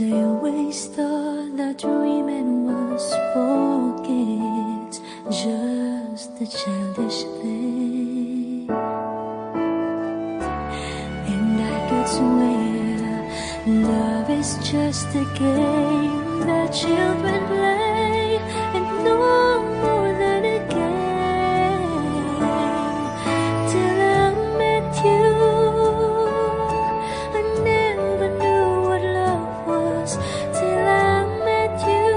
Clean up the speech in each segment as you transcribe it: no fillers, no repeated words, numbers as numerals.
I always thought that dreaming was for kids, just a childish thing. And I could swear love is just a game that children play, and no more than a game. Till I met you, I never knew what love was. Till I met you,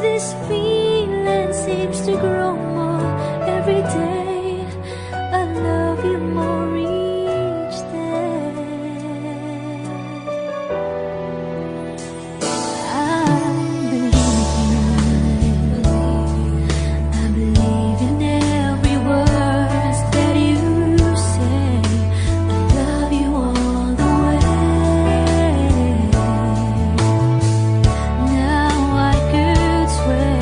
this feeling seems to grow more every day. I love you more each day. I believe in every word that you say. I love you all the way. Now I could swear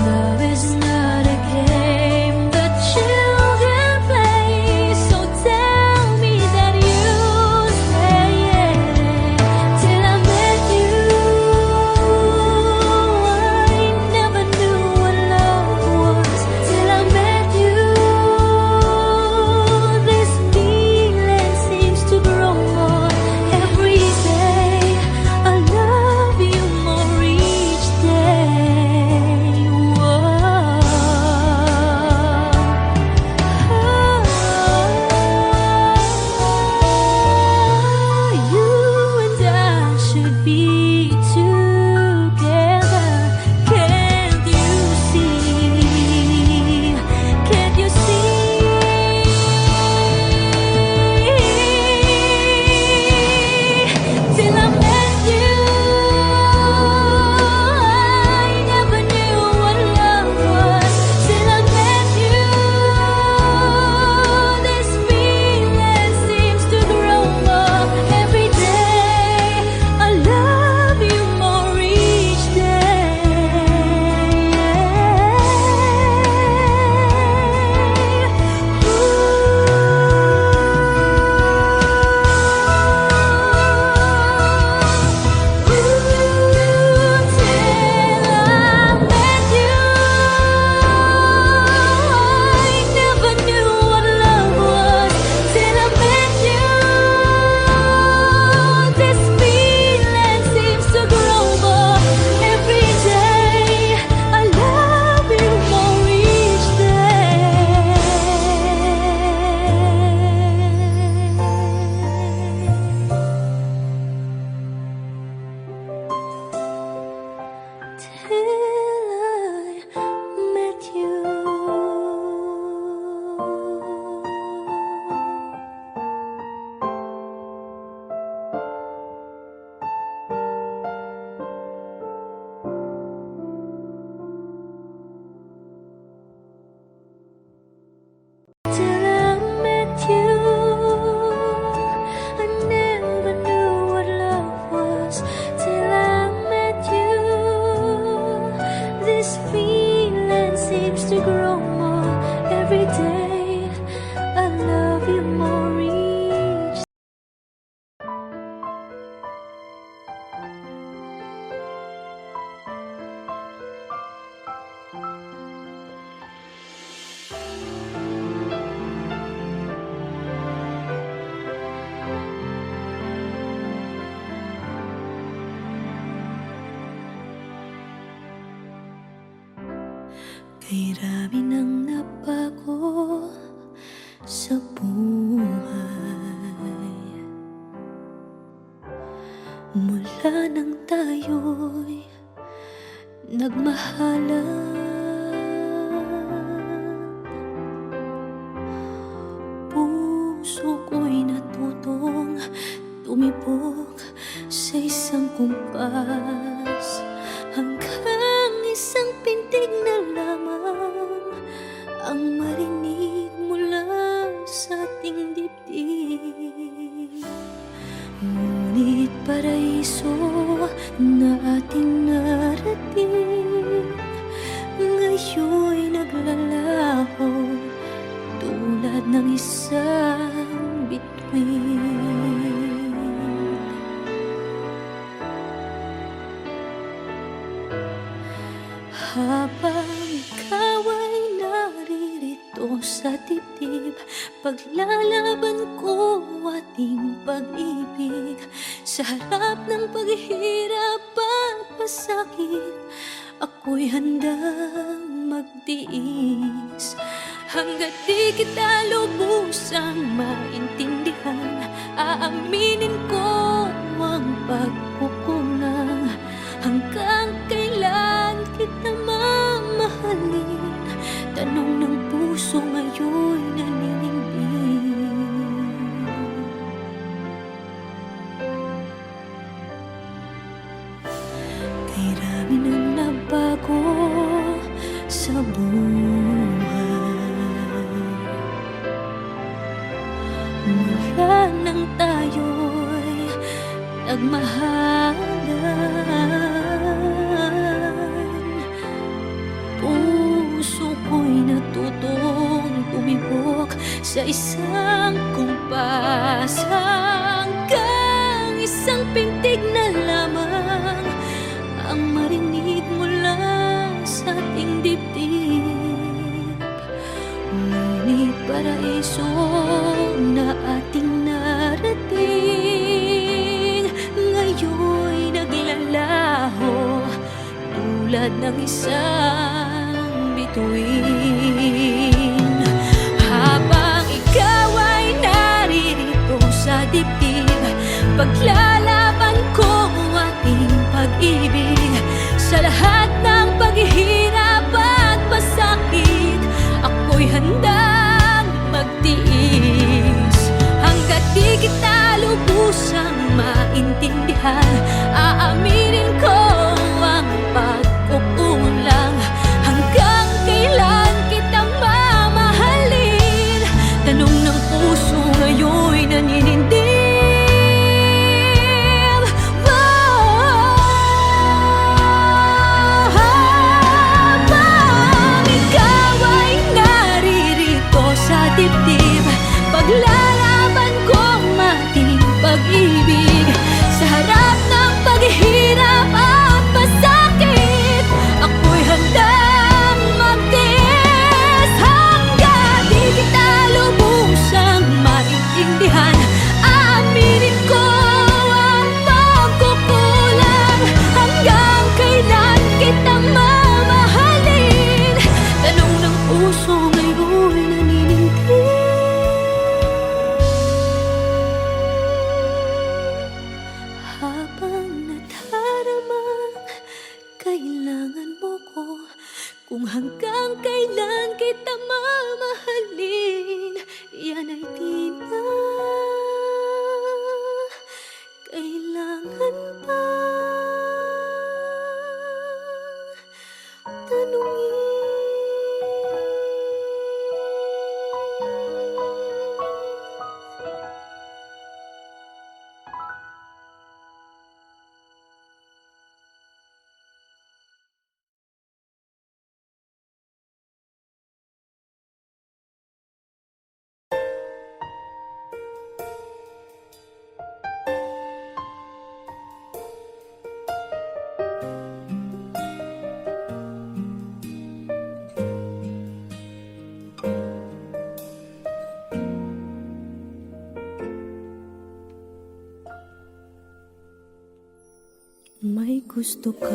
love is not a game that children play. So tell me that you stay. Till I met you, I never knew what love was. Till I met you, this feeling seems to grow more every day. I love you more each day. Whoa. You and I should be together. Can't you see? Can't you see? Till I met you, I never knew what love was. Till I met you, this feeling seems to grow more every day. I love you more each till I met you, I never knew what love was. Till I met you, this feeling seems to grow more every day. I love you more each. Kay rami nang nabago sa buhay, mula nang tayo'y nagmahalan. Puso ko'y natutong tumibok sa isang kumpas, hanggang isang pintig na lamang ang marinig mula sa ating dibdib. Ngunit paraiso na ating narating, ngayon'y naglalaho tulad ng isang bituin. Paglalaban ko ating pag-ibig sa harap ng paghihirap at pasakit. Ako'y handang magtiis hanggat di kita lubusang maintindihan. Aaminin ko ang pagkukulang. Hanggang kailan kita mamahalin? Tanong ng puso ngayon'y naninindig. Kay rami nang nabago sa buhay mula nang tayo'y nagmahalan. Puso ko'y natutong tumibok sa isang kumpas hanggang isang pintig na lamang ang marinig mula sa ating dibdib. Ngunit paraiso na ating narating ngayon'y naglalaho tulad ng isang bituin. Habang ikaw ay naririto sa dibdib, paglalaban ko ating pag-ibig sa lahat ng paghihirap at pasakit. Ako'y handang magtiis hanggat di kita lubusang maintindihan. Aaminin ko ang pagkukulang. Hanggang kailan kita mamahalin? Tanong ng puso ngayon'y naninindig. Habang ikaw ay naririto sa dibdib, paglalaban ko ating pag-ibig sa harap ng paghihirap at pasakit. Ako'y handang magtiis hanggang di kita lubusang maintindihan. Aaminin ko ang pagkukulang. Hanggang kailan kita mamahalin? Tanong ng puso ngayon'y naninindig. Habang nadaramang kailangan mo ko, kung hanggang kailan kita mamahalin, yan ay di na kailangan pa tanungin. May gusto ka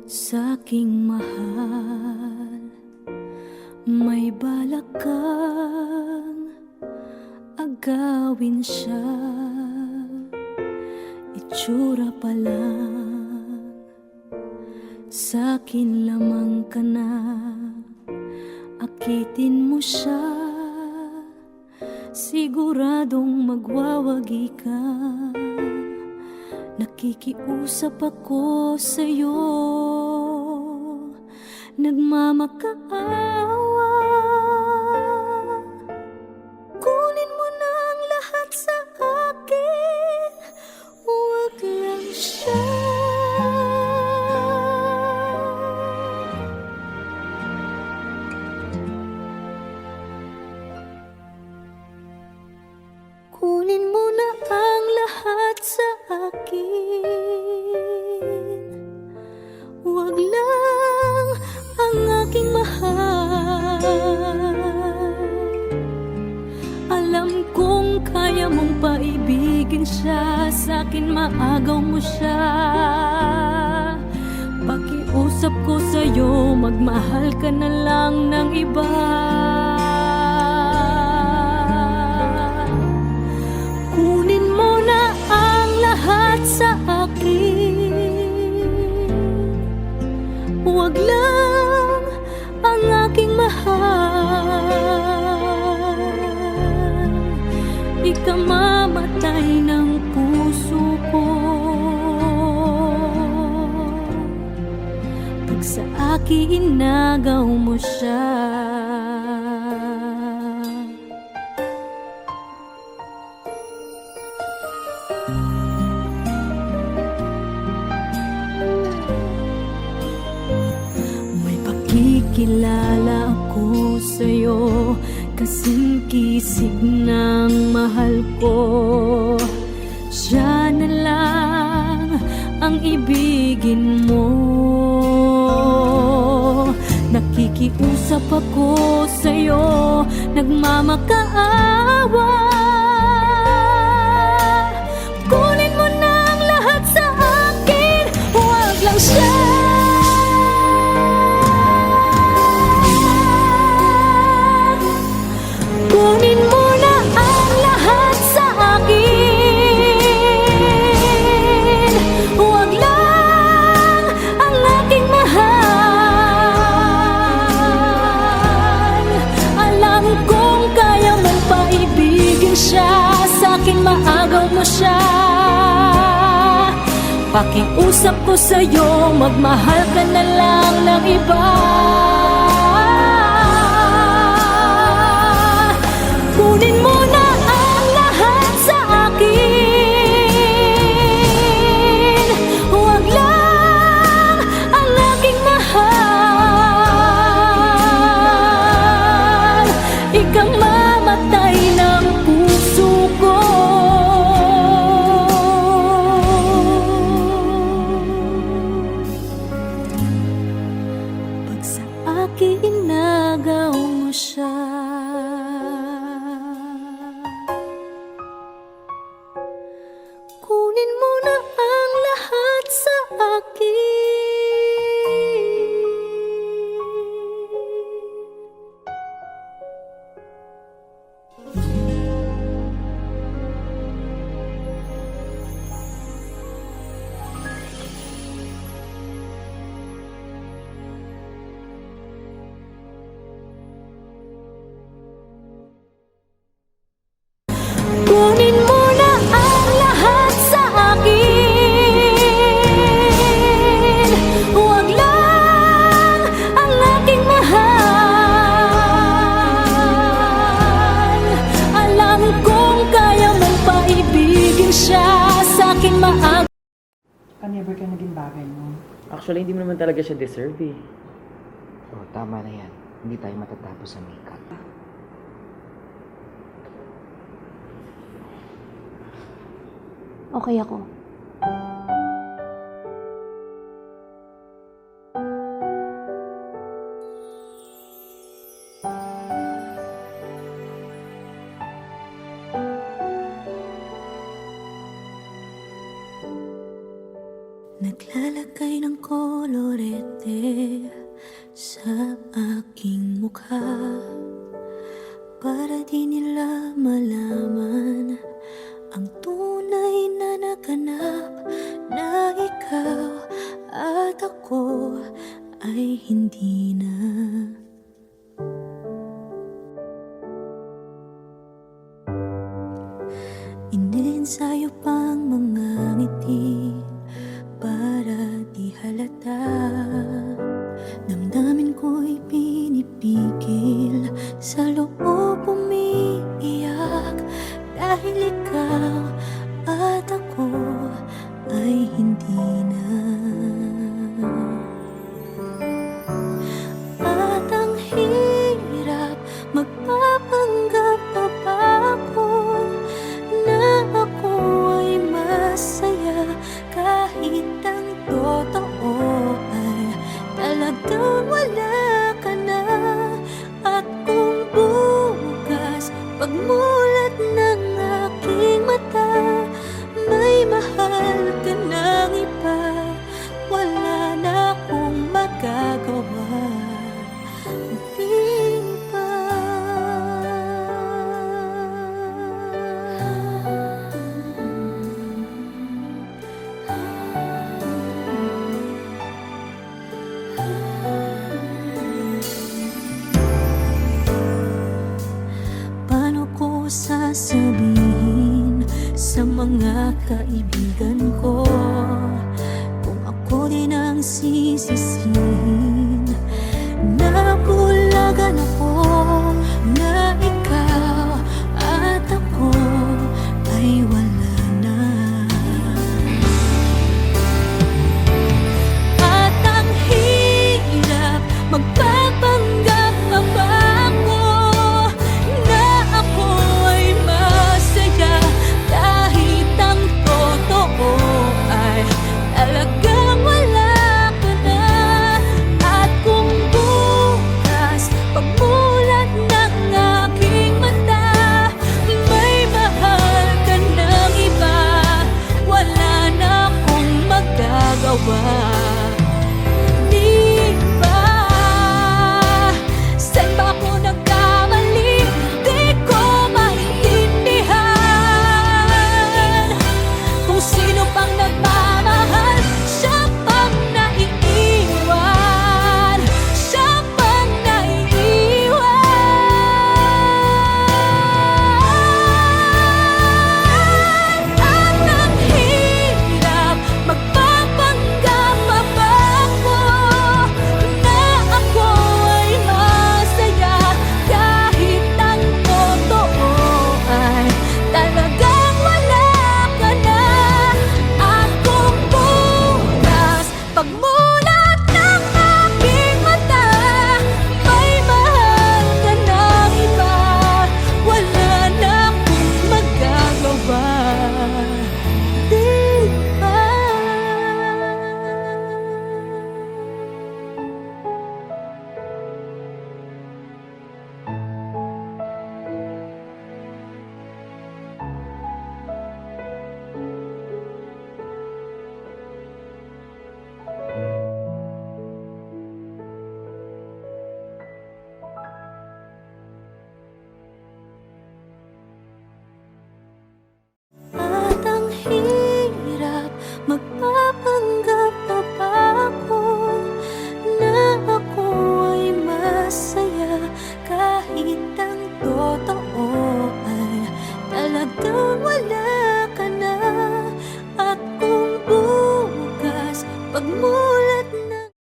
sa'king mahal, may balak kang agawin siya. Itsura pa lang, sa'kin lamang ka na, akitin mo siya. Siguradong magwawagi ka. Nakikiusap ako sa'yo, nagmamakaawa. Kunin mo na ang lahat sa akin, huwag lang siya. Kunin mo na ang lahat sa akin, huwag lang ang aking mahal. sa'kin, maagaw mo siya. Pakiusap ko sa'yo, magmahal ka na lang ng iba. Kunin mo na ang lahat sa akin, huwag lang ang aking mahal. Ikamamatay ng puso ko pag sa akin inagaw mo siya. May pakikilala ako sa'yo, kasing kisig ng mahal ko. Siya na lang ang ibigin mo. Nakikiusap ako sa'yo, nagmamakaawa. Kunin mo na ang lahat sa akin, huwag lang siya. Kunin mo na ang lahat sa akin, huwag lang ang aking mahal. Alam kong kaya mong paibigin siya, sa'kin maagaw mo siya. Pakiusap ko sa'yo, magmahal ka na lang ng iba. Kunin mo na ang lahat sa akin, huwag lang ang aking mahal. Ikamamatay ng puso ko pag sa akin inagaw mo siya. Kunin mo na ang lahat sa akin. Kunin mo na ang lahat sa akin, huwag lang ang aking mahal. Alam kong kaya mong paibigin siya, sa'kin maagaw. Never ka naging bagay mo. Actually, hindi mo naman talaga siya deserve eh. Oh, tama na yan. Hindi tayo matatapos sa makeup. Okay ako. Naglalagay ng kolorete sa aking mukha para di nila malaman ang tunay na naganap, na ikaw at ako ay hindi na. Iniensayo pang mga ngiti para di halata. Damdamin ko'y pinipigil, sa loob umiiyak, dahil ikaw at ako ay hindi na. At ang hirap, magpapanggap pa ba ako na ako ay masaya, kahit ang totoo ay talagang wala ka na. At kung bukas pagmulat ng aking mga kaibigan ko kung ako din ang sisisihin. Nabulagan ako na ikaw at ako ay wala na. At ang hirap magpapanggap pa ba ako na ako ay masaya kahit ang totoo ay talagang wala ka na. At kung bukas pagmulat ng aking mata may mahal ka ng iba, wala na akong magagawa. Di ba? Saan ba ako nagkamali? Di ko maintindihan. Kung sino pang nagmamahal, siya pang naiiwan. Siya pang naiiwan. At ang hirap magpapanggap pa ba ako na ako ay masaya kahit ang totoo ay talagang wala ka na. At kung bukas pagmulat ng aking mata may mahal ka ng iba, wala na akong magagawa. Di ba? At ang hirap magpapanggap pa ba ako na ako ay masaya kahit ang totoo ay talagang wala ka na. At kung bukas pagmulat ng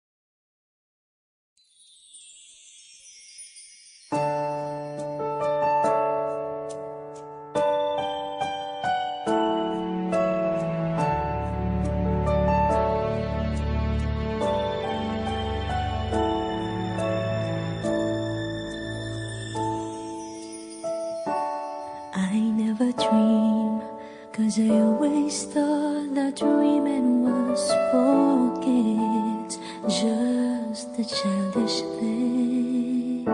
I never dream, 'cause I always thought that dreaming was forget, just a childish thing.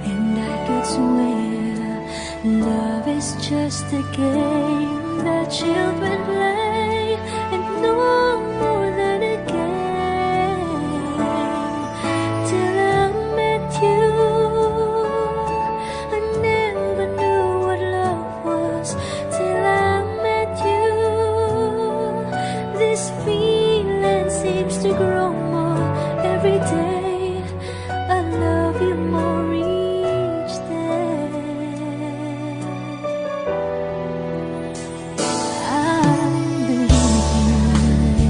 And I could swear love is just a game that children play, and no more than a game. Till I met you, I never knew what love was. Till I met you, this feeling seems to grow more every day. I love you more each day. I believe you.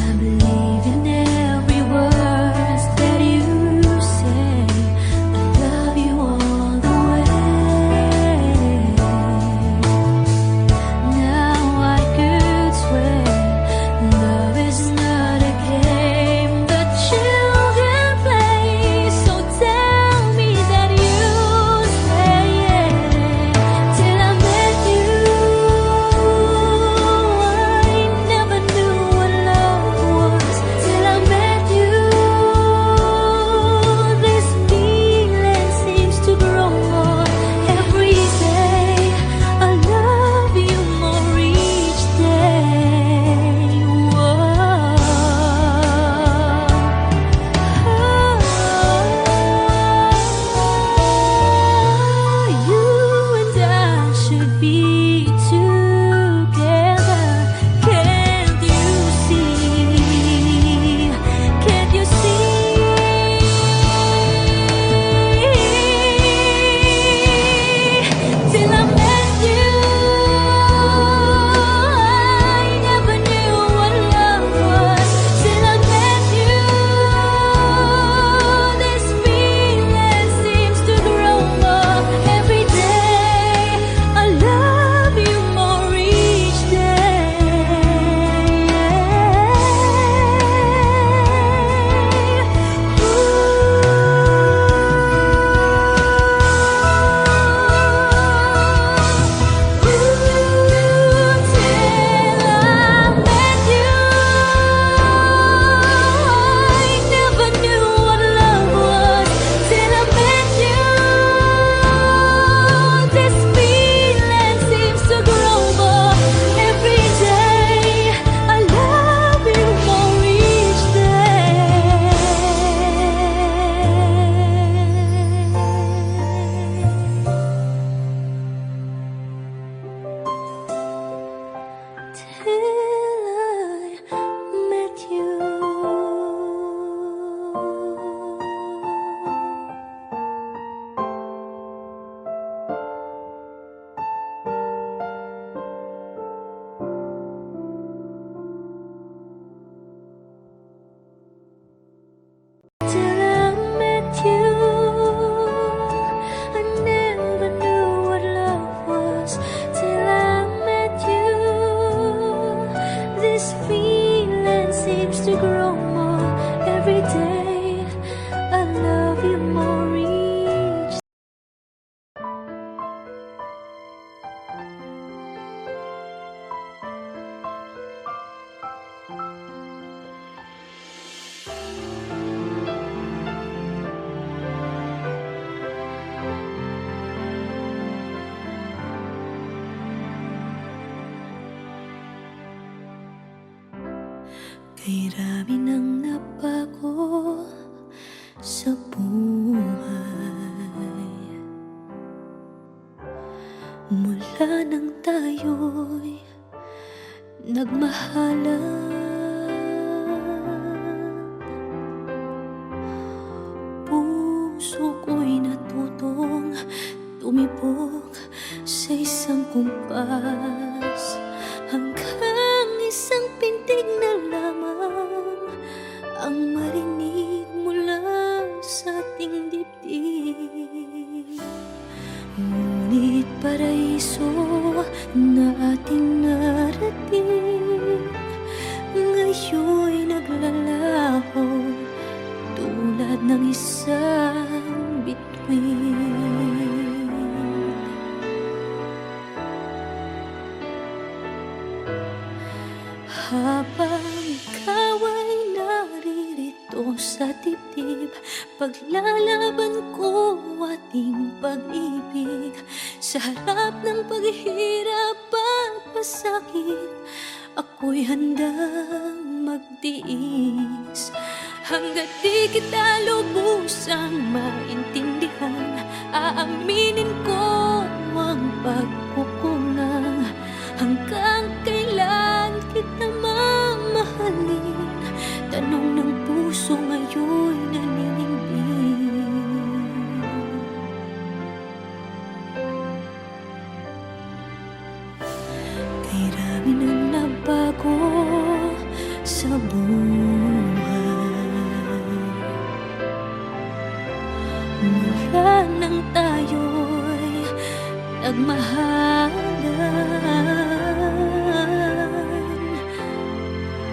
I believe in every word that you say. I love you all the way. Now I could swear love is not a game that every day. I love you more each. Kay rami nang nabago sa buhay, mula nang tayo'y nagmahalan. Puso ko'y natutong tumibok sa isang kumpas, hanggang isang pintig na lamang ang marinig mula sa ating dibdib. Ngunit paraiso na ating narating, ngayon'y naglalaho tulad ng isang bituin. Habang ikaw ay naririto sa dibdib, paglalaban ko ating pag-ibig. Sa harap ng paghihirap at pasakit, ako'y handang magtiis. Hanggat di kita lubusang maintindihan, aaminin ko ang pagkukulang. Hanggang kailan kita mamahalin? Tanong ng puso ngayon'y naninindig. Kay rami nang nabago sa buhay, mula nang tayo'y nagmahalan.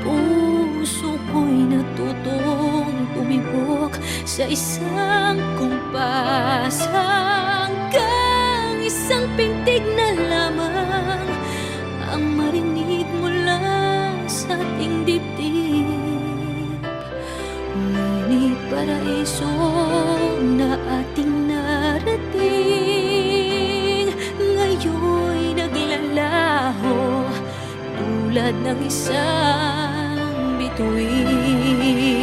Puso ko'y natutong tumibok sa isang kumpas, hanggang isang pintig na lamang ang marinig mula sa ating dibdib. Ngunit paraiso na ating narating, ngayon'y naglalaho tulad ng isang bituin.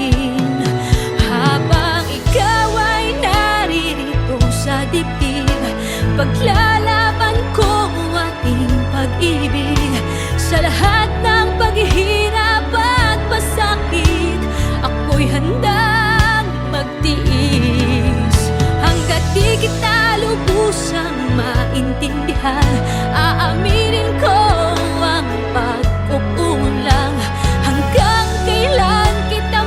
Habang ikaw ay naririto sa dibdib, paglalaban ko ating pag-ibig. Sa lahat ng paghihirap at pasakit, ako'y handang magtiis. Hanggat di kita lubusang maintindihan, aaminin ko ang pagkukulang. Hanggang kailan kita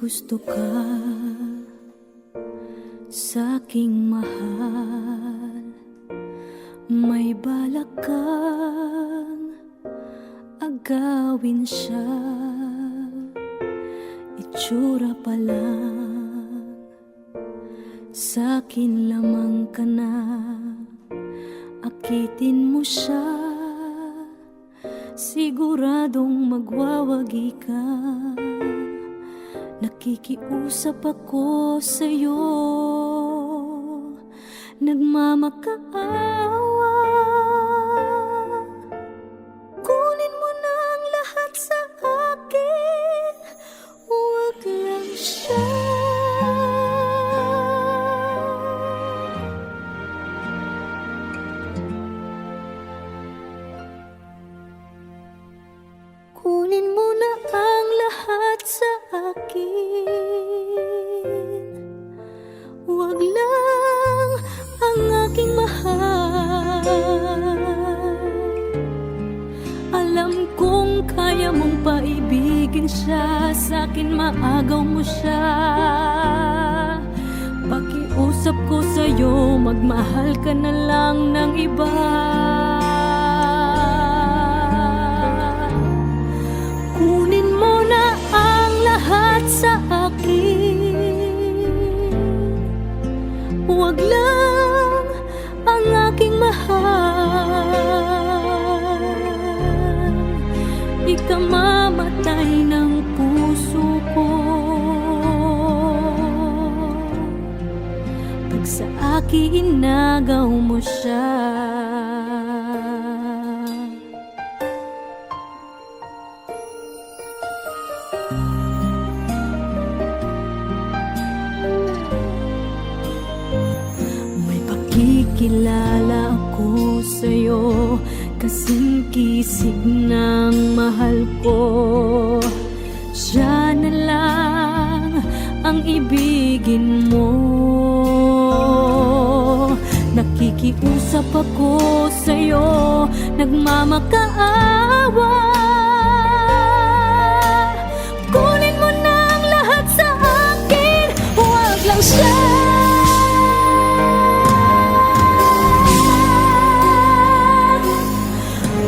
gusto ka sa'king mahal, may balak kang agawin siya. Itsura pa lang, sa'kin lamang ka na. Akitin mo siya, siguradong magwawagi ka. Nakikiusap ako sa'yo, nagmamakaawa. Kunin mo na ang lahat sa akin, huwag lang siya. Kunin mo na ang lahat sa akin, huwag lang ang aking mahal. Alam kong kaya mong paibigin siya, sa'kin maagaw mo siya. Pakiusap ko sa'yo, magmahal ka na lang ng iba. Kunin mo na ang lahat sa akin, huwag lang ang aking mahal. Ikamamatay ng puso ko pag sa akin inagaw mo siya. Kilala ako sa'yo, kasing kisig ng mahal ko. Siya na lang ang ibigin mo. Nakikiusap ako sa'yo, nagmamakaawa. Kunin mo na ang lahat sa akin, huwag lang siya.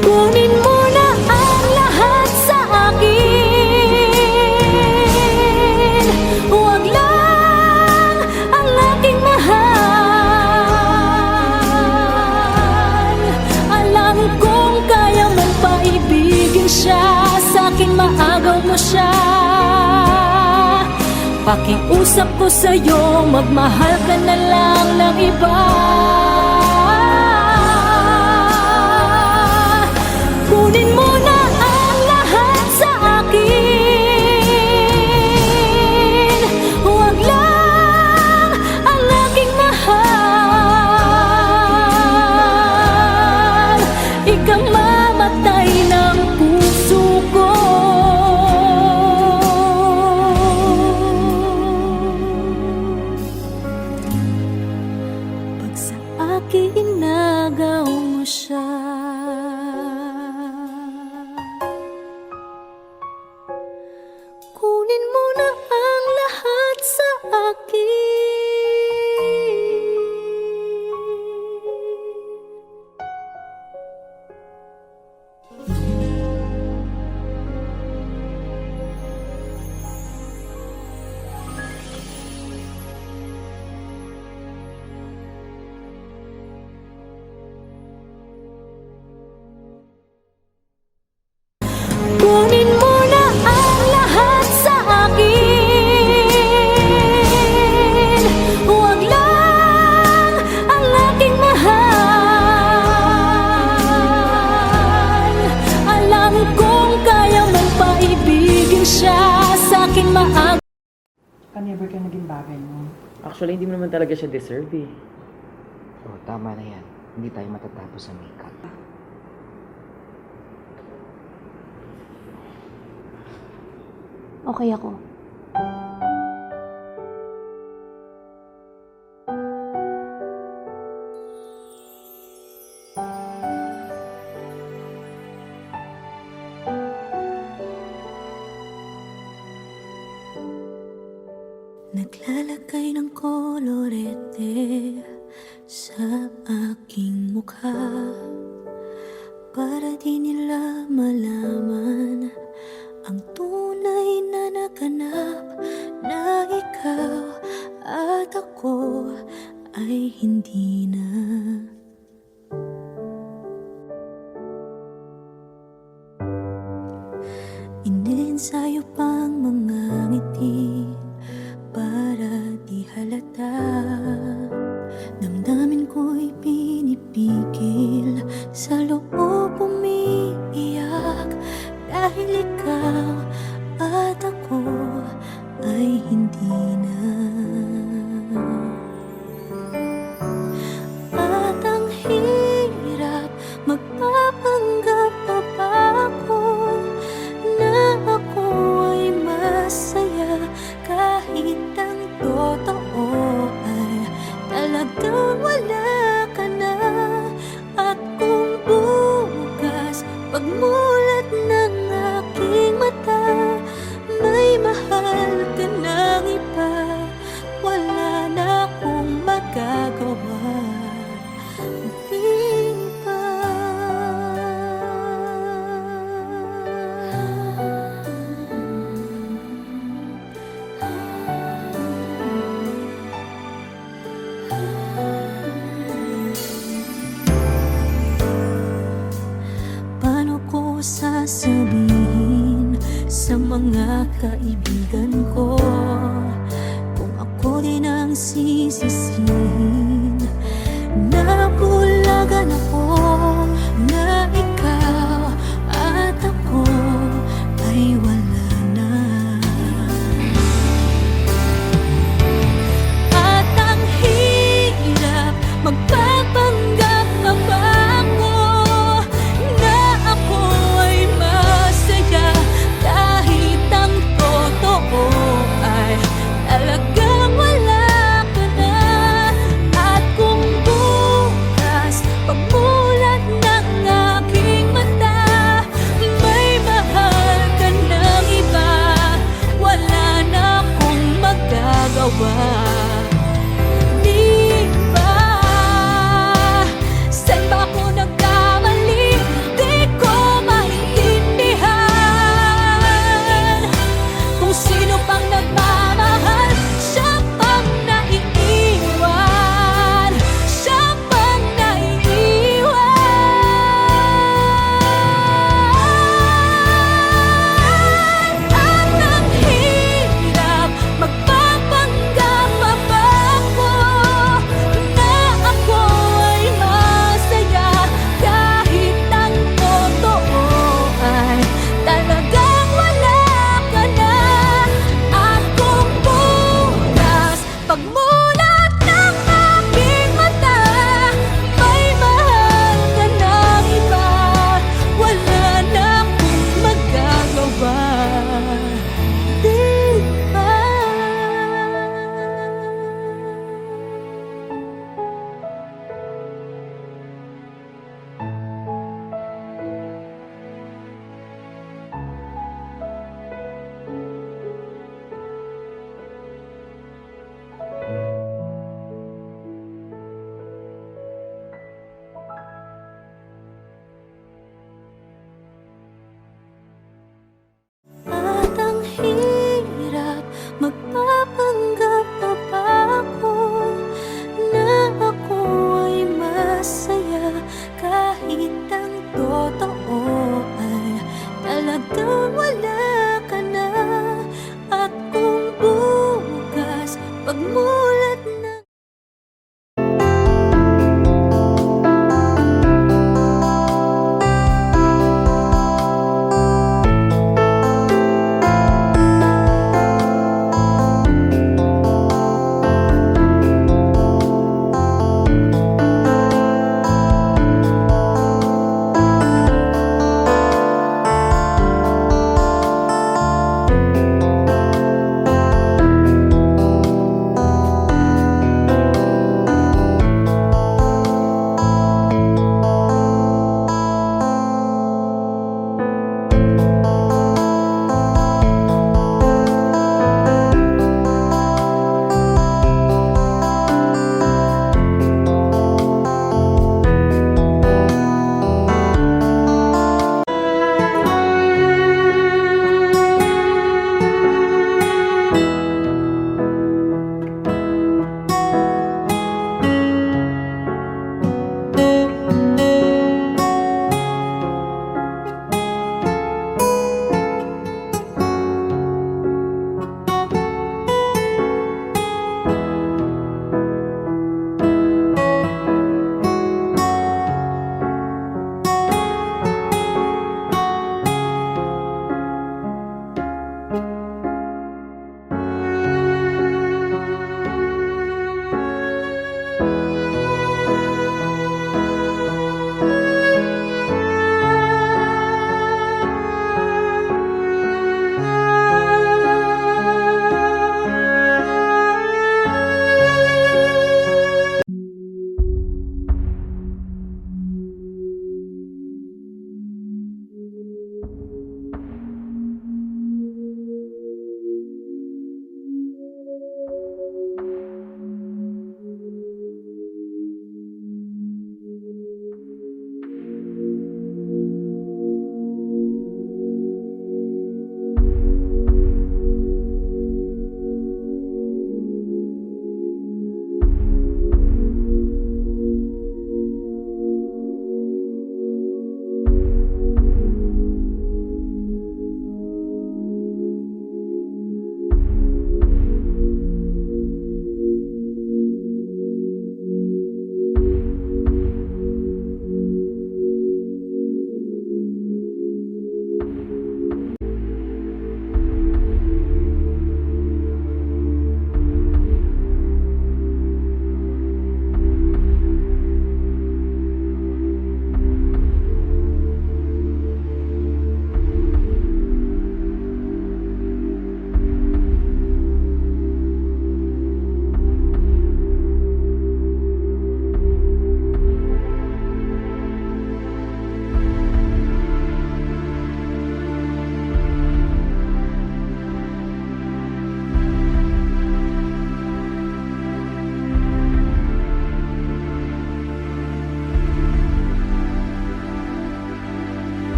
Kunin mo na ang lahat sa akin, huwag lang ang aking mahal. Alam kong kaya mong paibigin siya, sa'kin maagaw mo siya. Pakiusap ko sa'yo, magmahal ka na lang ng iba. Kunin mo na ang lahat sa akin, huwag lang ang aking mahal. Ikamamatay ng puso ko pag sa akin inagaw mo siya. Kunin mo na ang lahat sa akin. Kunin mo na ang lahat sa akin, huwag lang ang aking mahal. Alam kong kaya mong paibigin siya, sa'kin maagaw. Never ka naging bagay mo. Actually, hindi mo naman talaga siya deserve eh. Oh, tama na yan. Hindi tayo matatapos sa makeup. Okay ako. Naglalagay ng kolorete sa aking mukha para di nila malaman ang tunay na naganap, na ikaw at ako ay hindi na. Inensayo pang mga ngiti para di halata. Damdamin ko'y pinipigil, sa loob umiiyak, dahil ikaw at ako ay hindi na. At ang hirap, magpapanggap pa ba ako na ako ay masaya, kahit ang totoo ay talagang wala ka na. At kung bukas pagmulat ng aking mata, may mahal ka ng iba, wala na akong magagawa. Di ba? Paano ko sasabihin sa mga kaibigan ko kung ako din ang sisisihin? Nabulagan ako na ikaw at ako ay wala na. At ang hirap, magpapanggap pa ba ako na ako ay masaya, kahit ang totoo ay talagang wala ka na.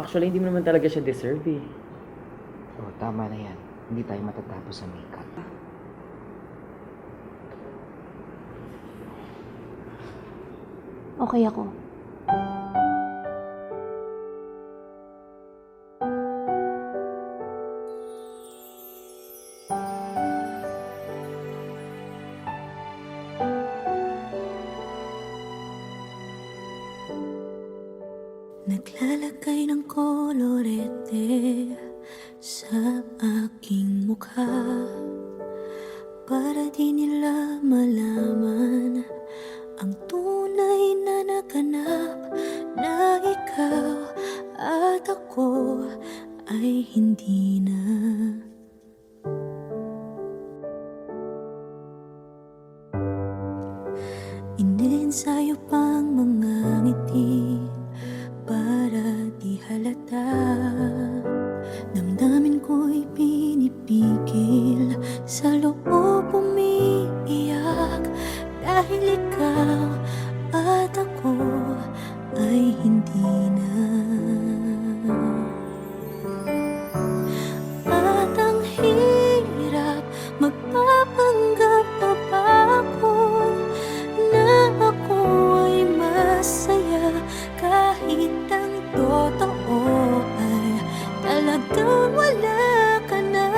Actually, hindi mo naman talaga siya deserve eh. Oo, tama na yan. Hindi tayo matatapos sa makeup. Okay ako. Naglalagay ng kolorete sa aking mukha para di nila malaman ang tunay na naganap, na ikaw at ako ay hindi na. Iniensayo pang mga ngiti para di halata. Damdamin ko'y pinipigil, sa loob umiiyak, dahil ikaw at ako ay hindi na. At ang hirap, magpapanggap pa ba ako na ako ay masaya, kahit ang totoo ay talagang wala ka na.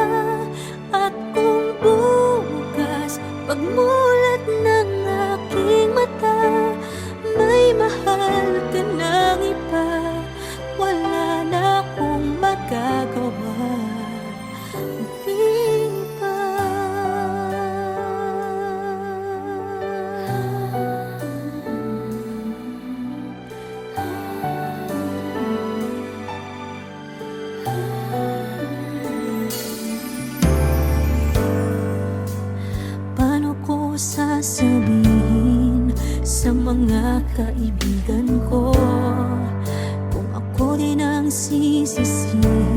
At kung bukas pagmulat ng aking mata, may mahal ka ng iba, wala na akong magagawa. Di ba? Paano ko sasabihin sa mga kaibigan ko kung ako din ang sisisihin